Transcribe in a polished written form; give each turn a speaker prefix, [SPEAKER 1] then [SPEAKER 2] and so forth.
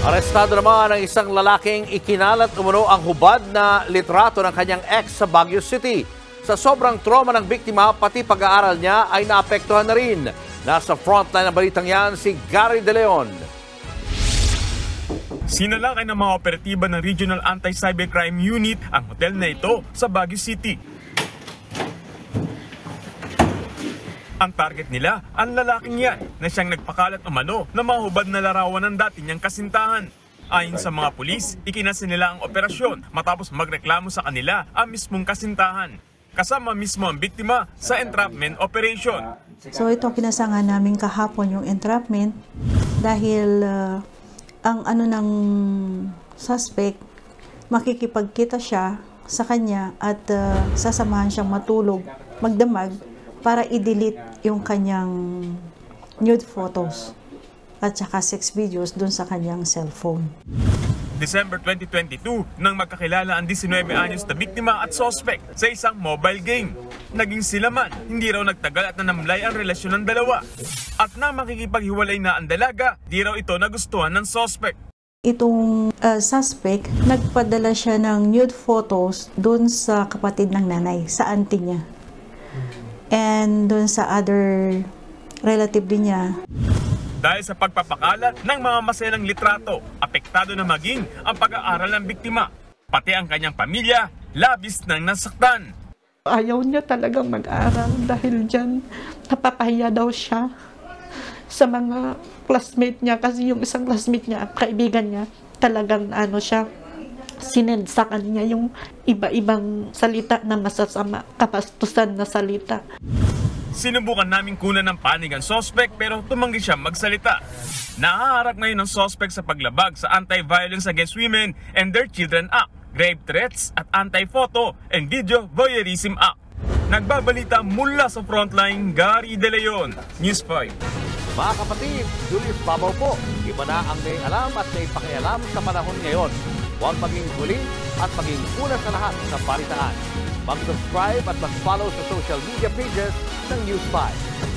[SPEAKER 1] Arestado naman ang isang lalaking ikinalat umano ang hubad na litrato ng kanyang ex sa Baguio City. Sa sobrang trauma ng biktima, pati pag-aaral niya ay naapektuhan na rin. Nasa frontline ng balitang yan si Gary De Leon.
[SPEAKER 2] Sinalakay ng mga operatiba ng Regional Anti-Cybercrime Unit ang hotel na ito sa Baguio City. Ang target nila, ang lalaking yan na siyang nagpakalat umano ng mga hubad na larawan ng dati niyang kasintahan. Ayon sa mga pulis, ikinasin nila ang operasyon matapos magreklamo sa kanila ang mismong kasintahan. Kasama mismo ang biktima sa entrapment operation.
[SPEAKER 3] So ito kinasangan namin kahapon yung entrapment dahil ang ano ng suspect, makikipagkita siya sa kanya at sasamahan siyang matulog, magdamag para i-delete yung kanyang nude photos at saka sex videos dun sa kanyang cellphone.
[SPEAKER 2] December 2022, nang magkakilala ang 19 anyos na biktima at suspect sa isang mobile game. Naging sila man, hindi raw nagtagal at nanamlay ang relasyon ng dalawa. At nang makikipaghiwalay na ang dalaga, di raw ito nagustuhan ng suspect.
[SPEAKER 3] Itong suspect, nagpadala siya ng nude photos dun sa kapatid ng nanay, sa auntie niya. And dun sa other relative din niya.
[SPEAKER 2] Dahil sa pagpapakalat ng mga maselang litrato, apektado na maging ang pag-aaral ng biktima. Pati ang kanyang pamilya, labis nang nasaktan.
[SPEAKER 4] Ayaw niya talagang mag-aral dahil dyan napapahiya daw siya sa mga classmate niya kasi yung isang classmate niya, kaibigan niya, talagang siya, sinend sa kanya yung iba-ibang salita na masasama, kapastusan na salita.
[SPEAKER 2] Sinubukan namin kunan ng panig ang suspect pero tumanggi siya magsalita. Nahaharap ngayon ng suspect sa paglabag sa Anti-Violence Against Women and Their Children Act, Grave Threats at Anti-Photo and Video Voyeurism Act. Nagbabalita mula sa frontline, Gary De Leon, News 5.
[SPEAKER 1] Mga kapatid, Julius Babaw po. Iba na ang may alam at may pakialam sa panahon ngayon. Huwag maging huli at maging una sa lahat sa balitaan. Mag-subscribe at mag-follow sa social media pages ng News 5.